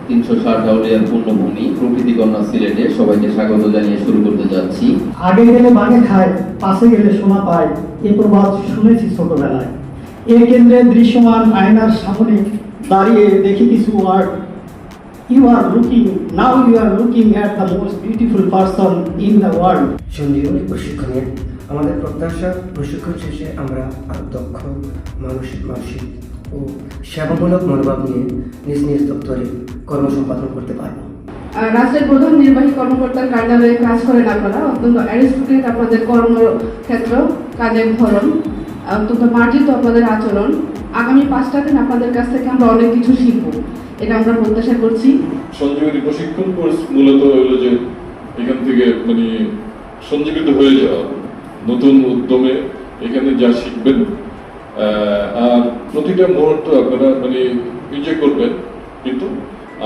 360 আউলিয়ার পূর্ণভূমি প্রকৃতি কন্যা সিলেটে সবাইকে স্বাগত জানিয়ে শুরু করতে যাচ্ছি। আগে গেলে বাঘে খায়, পাশে গেলে সোনা পায়, এ প্রবাদ শুনেছি ছোটবেলায়। এ কেন্দ্রে দৃশ্যমান আয়নার সামনে দাঁড়িয়ে দেখি কিছু word. You are looking at the most beautiful person in the world. সঞ্জীবনী প্রশিক্ষণের আমাদের প্রত্যাশা, প্রশিক্ষণ শেষে আমরা আরও দক্ষ মানসিক ও সেবামূলক মনোভাব নিয়ে নিজ নিজ দপ্তরে কর্ম সম্পাদন করতে পারব। রাষ্ট্রের প্রধান নির্বাহী কর্মকর্তার কার্যালয়ে কাজ করেন আপনারা, অত্যন্ত অ্যারিস্টোক্রেট আপনাদের কর্মক্ষেত্র, কাজের ধরন, অত্যন্ত মার্জিত আপনাদের আচরণ। আগামী 5টা দিন আপনাদের কাছ থেকে আমরা অনেক কিছু শিখব, এটা আমরা প্রত্যাশা করছি। সঞ্জীবনী প্রশিক্ষণ কোর্স মূলত হলো যে এখান থেকে সঞ্জীবিত হয়ে যাওয়া, নতুন উদ্যমে এখানে যা শিখবেন আর প্রতিটা মুহূর্ত আপনারা এনজয় করবেন, কিন্তু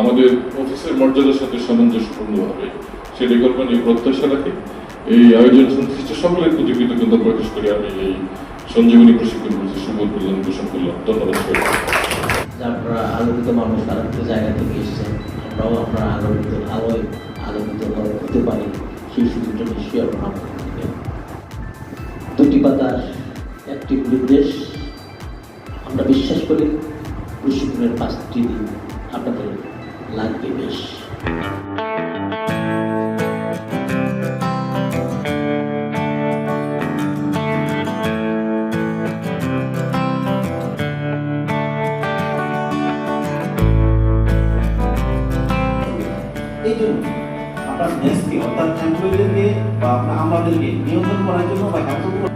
আমাদের অফিসের মর্যাদার সাথে সামঞ্জস্যপূর্ণভাবে সেটা করবেন এই প্রত্যাশা রাখি। এই আয়োজন সংশ্লিষ্ট সকলের প্রতি কৃতজ্ঞতা প্রকাশ করে আমি এই সঞ্জীবনী প্রশিক্ষণ কোর্সের শুভ উদ্বোধন ঘোষণা করলাম। ধন্যবাদ। আপনারা আলোকিত মানুষ, আলোকিত জায়গা থেকে এসেছেন, আমরাও আপনারা আলোকিত হতে পারি সেই সুযোগটা নিশ্চয়ই আপনারা আমাদের দিবেন। 2টি পাতার একটি নির্দেশ, আমরা বিশ্বাস করি প্রশিক্ষণের 5টি দিন আপনাদের লাগবে বেশ। এই জন্য আপনার দেশকে অর্থাৎ এমপ্লয়ীদেরকে বা আপনার আমাদেরকে নিয়ন্ত্রণ করার জন্য বা কন্ট্রোল করার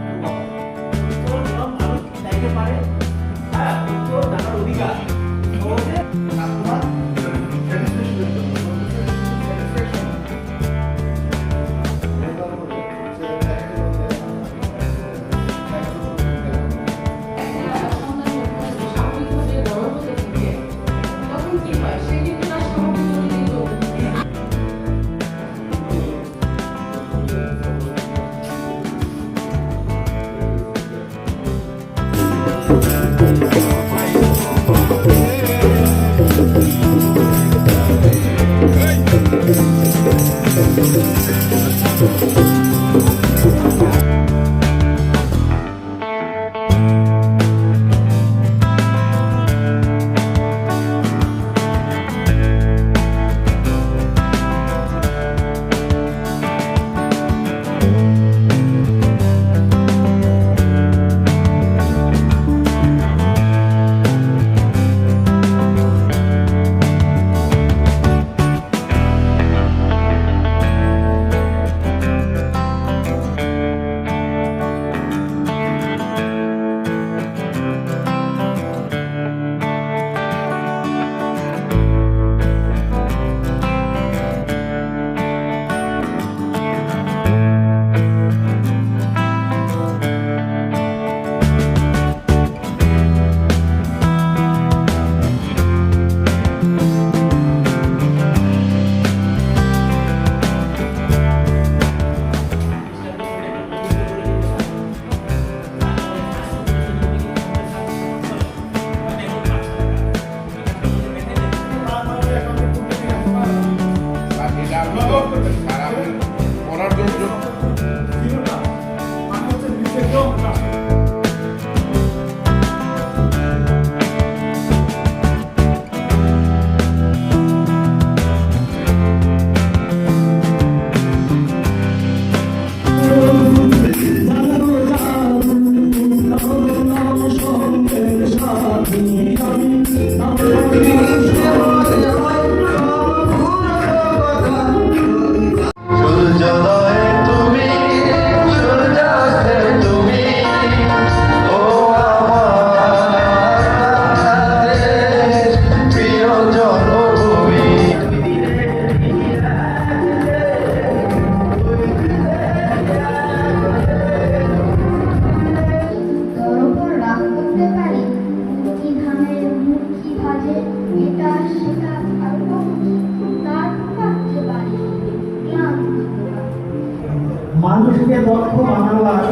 মানুষকে দক্ষ বানাবার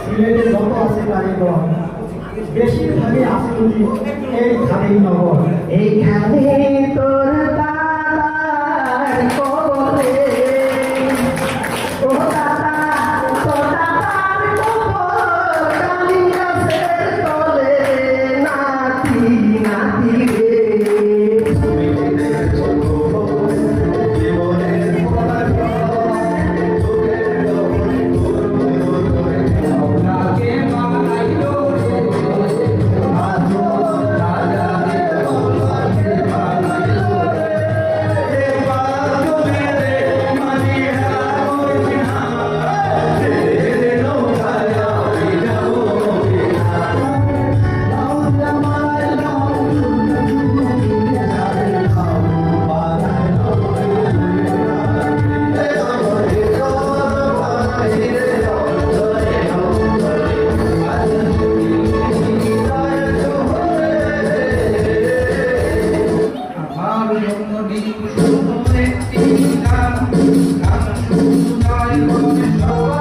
সিলেটে যত আছে কারিগর, বেশিরভাগই আছে এই খালি নগর। এইখানে তোর শুধু একটি গান, গান শুধু নয়, হবে সব